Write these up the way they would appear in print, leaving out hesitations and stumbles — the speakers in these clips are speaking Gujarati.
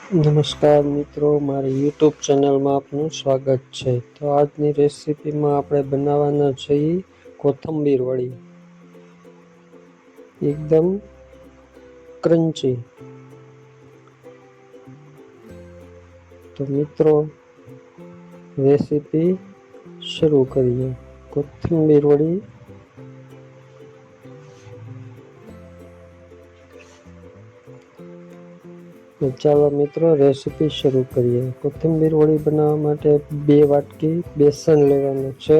નમસ્કાર મિત્રો, મારી યુટ્યુબ ચેનલમાં આપનું સ્વાગત છે। તો આજની રેસીપીમાં આપણે બનાવવાના છીએ કોથંબીર વડી, એકદમ ક્રન્ચી। તો મિત્રો રેસીપી શરૂ કરીએ। કોથંબીર વડી ચાલો મિત્રો રેસીપી શરૂ કરીએ। કોથંબીર વડી બનાવવા માટે 2 વાટકી બેસન લેવાનું છે।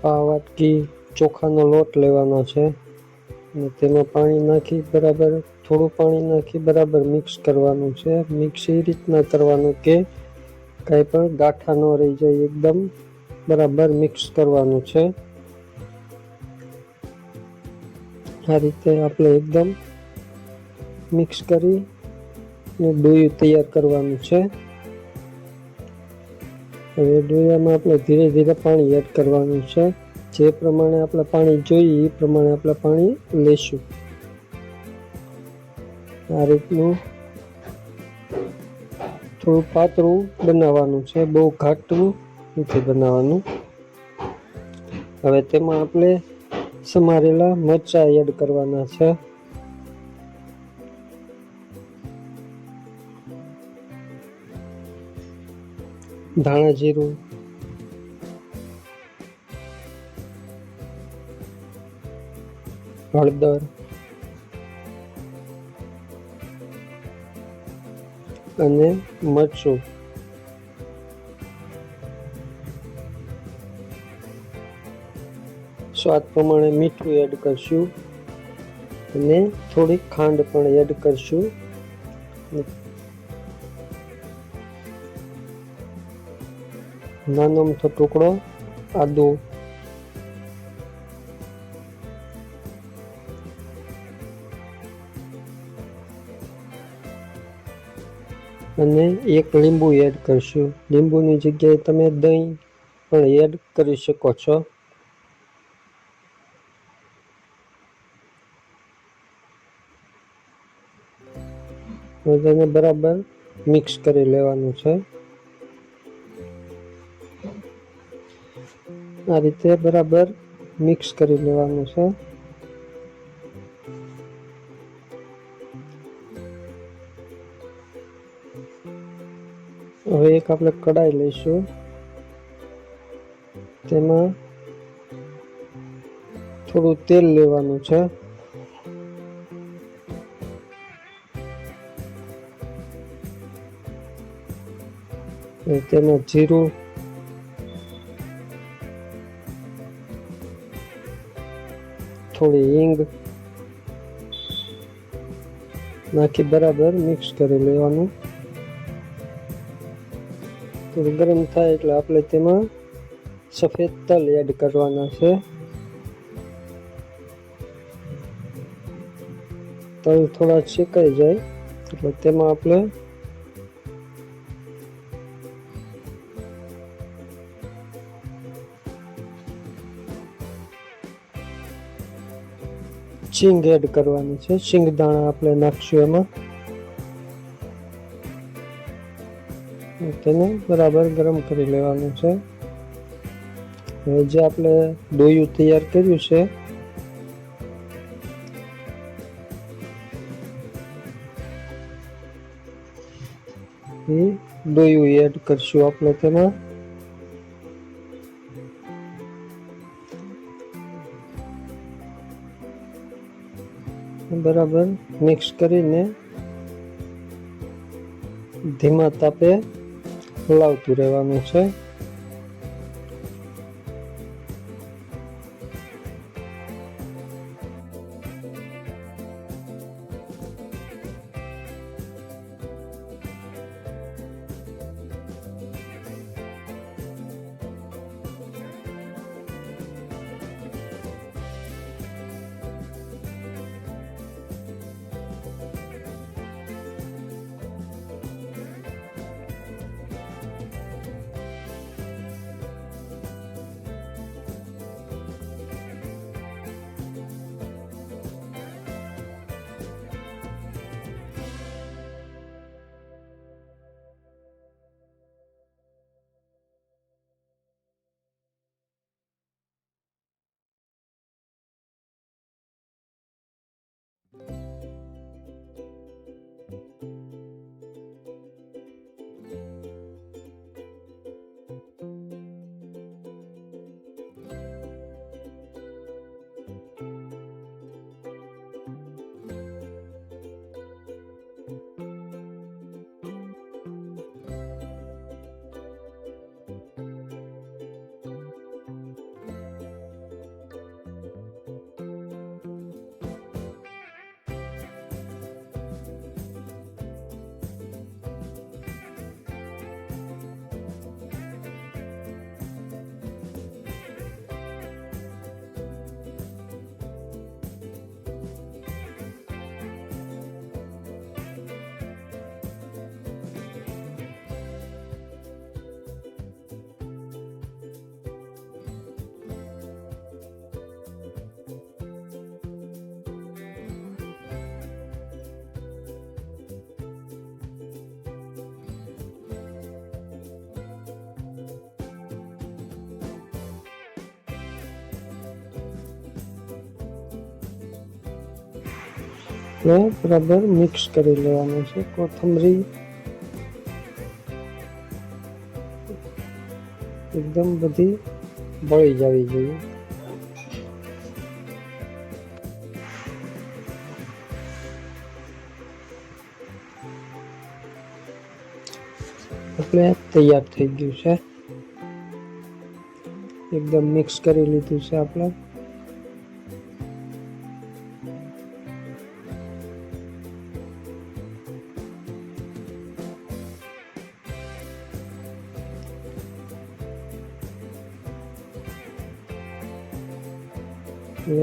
આ વાટકી ચોખાનો લોટ લેવાનો છે અને તેમાં પાણી નાખી થોડું પાણી નાખી બરાબર મિક્સ કરવાનું છે। મિક્સ એ રીતના કરવાનું કે કાંઈ પણ ગાંઠા ન રહી જાય, એકદમ બરાબર મિક્સ કરવાનું છે। આ રીતે આપણે એકદમ મિક્સ કરી ડોયું તૈયાર કરવાનું છે। હવે ડોયામાં આપણે ધીરે ધીરે પાણી એડ કરવાનું છે। જે પ્રમાણે આપણે પાણી જોઈએ એ પ્રમાણે આપણે પાણી લેશું। આ રીતનું થોડું પાતળું બનાવવાનું છે, બહુ ઘાટું નથી બનાવવાનું। હવે તેમાં આપણે સમારેલા મરચાં એડ કરવાના છે। ધાણા જીરું, હળદર અને મરચું, સ્વાદ પ્રમાણે મીઠું એડ કરશું અને થોડીક ખાંડ પણ એડ કરશું। નાનો અમથો ટુકડો આદુ, અને 1 લીંબુ એડ કરશું। લીંબુની જગ્યાએ તમે દહીં પણ એડ કરી શકો છો। તેને બરાબર મિક્સ કરી લેવાનું છે। આ રીતે બરાબર મિક્સ કરી લેવાનું છે। હવે એક આપણે કડાઈ લઈશું, તેમાં થોડું તેલ લેવાનું છે। તેમાં જીરું, થોડી હિંગ નાખી બરાબર મિક્સ કરી લેવાનું। થોડું ગરમ થાય એટલે આપણે તેમાં સફેદ તલ એડ કરવાના છે। તલ થોડા શેકાઈ જાય એટલે તેમાં આપણે સિંગ એડ કરવાની છે। સિંગ દાણા આપણે નાખશું એમાં, તેને બરાબર ગરમ કરી લેવાનું છે। હવે જે આપણે ડોયું તૈયાર કર્યું છે એ ડોયું એડ કરશું આપણે તેમાં। બરાબર મિક્સ કરીને ધીમા તાપે હલાવતું રહેવાનું છે। આપણે બરાબર મિક્સ કરી લેવાનું છે. કોથમરી એકદમ બધી બળી જવી જોઈએ. આપણે તૈયાર થઈ ગયું છે. એકદમ મિક્સ કરી લીધું છે આપણે.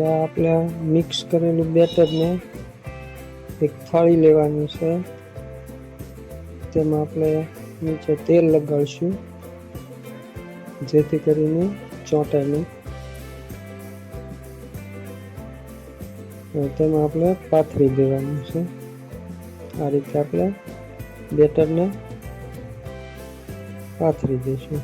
આપણે મિક્સ કરેલું બેટરને એક થાળી લેવાની છે. તેમાં આપણે નીચે તેલ લગાડશું જેથી કરીને ચોંટે નહીં. તેમાં આપણે પાથરી દેવાનું છે. આ રીતે આપણે બેટરને પાથરી દઈશું.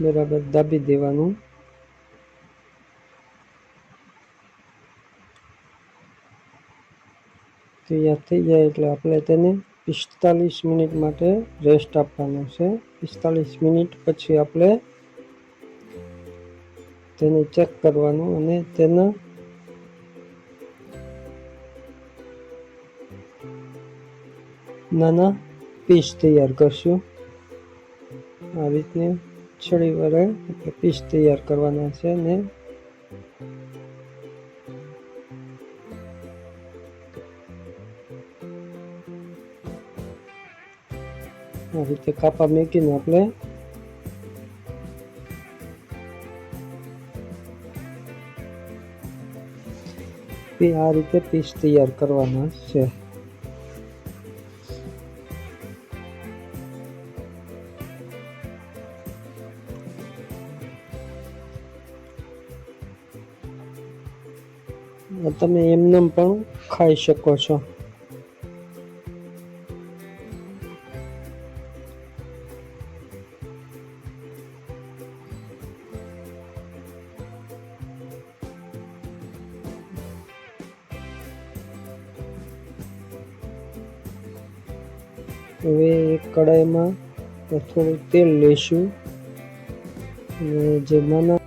બરાબર દાબી દેવાનું. તૈયાર થઈ જાય એટલે આપણે તેને 45 મિનિટ માટે રેસ્ટ આપવાનો છે. 45 મિનિટ પછી આપણે તેને ચેક કરવાનું અને તેના નાના પીસ તૈયાર કરશું. આ રીતની છડી વડે આપણે પીસ તૈયાર કરવાના છે ને આ રીતે કાપા મૂકીને આપણે આ રીતે પીસ તૈયાર કરવાના છે. તમે એમને પણ ખાઈ શકો છો. હવે એક કડાઈમાં થોડું તેલ લઈશું અને જે નાના